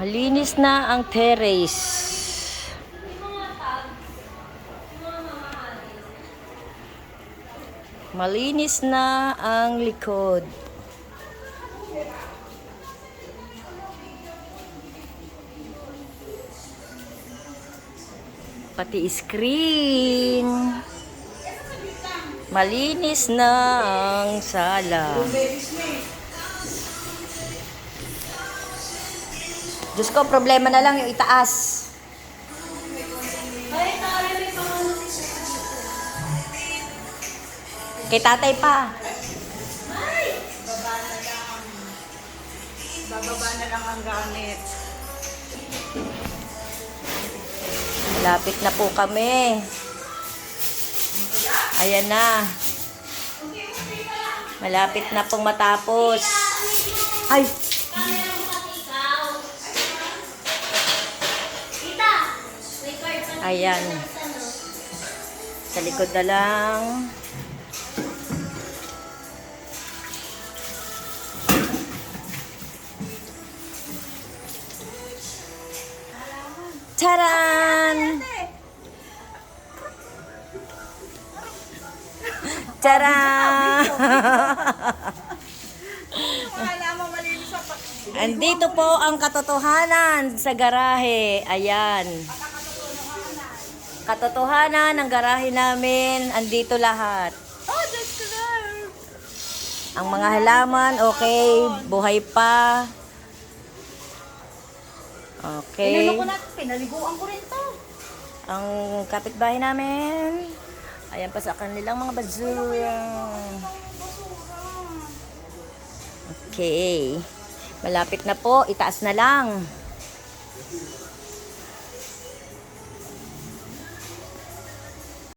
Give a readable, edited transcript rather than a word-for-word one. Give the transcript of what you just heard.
Malinis na ang terrace. Malinis na ang likod. Pati screen. Malinis na ang sala. Diyos ko, problema na lang yung itaas. Kay tatay pa. Bababa na lang ang gamit. Malapit na po kami. Ayan na. Malapit na pong matapos. Ay! Ayan. Sa likod na lang. Taran! Taran! Andito po ang katotohanan sa garahe. Ayan. Katotohanan ng garahe namin. Andito lahat. Oh, that's good. Ang mga halaman, okay. Buhay pa. Okay. Inano ko na, pinaliguan ko rin to. Ang kapitbahay namin. Ayan pa sa kanilang mga basura. Okay. Malapit na po. Itaas na lang.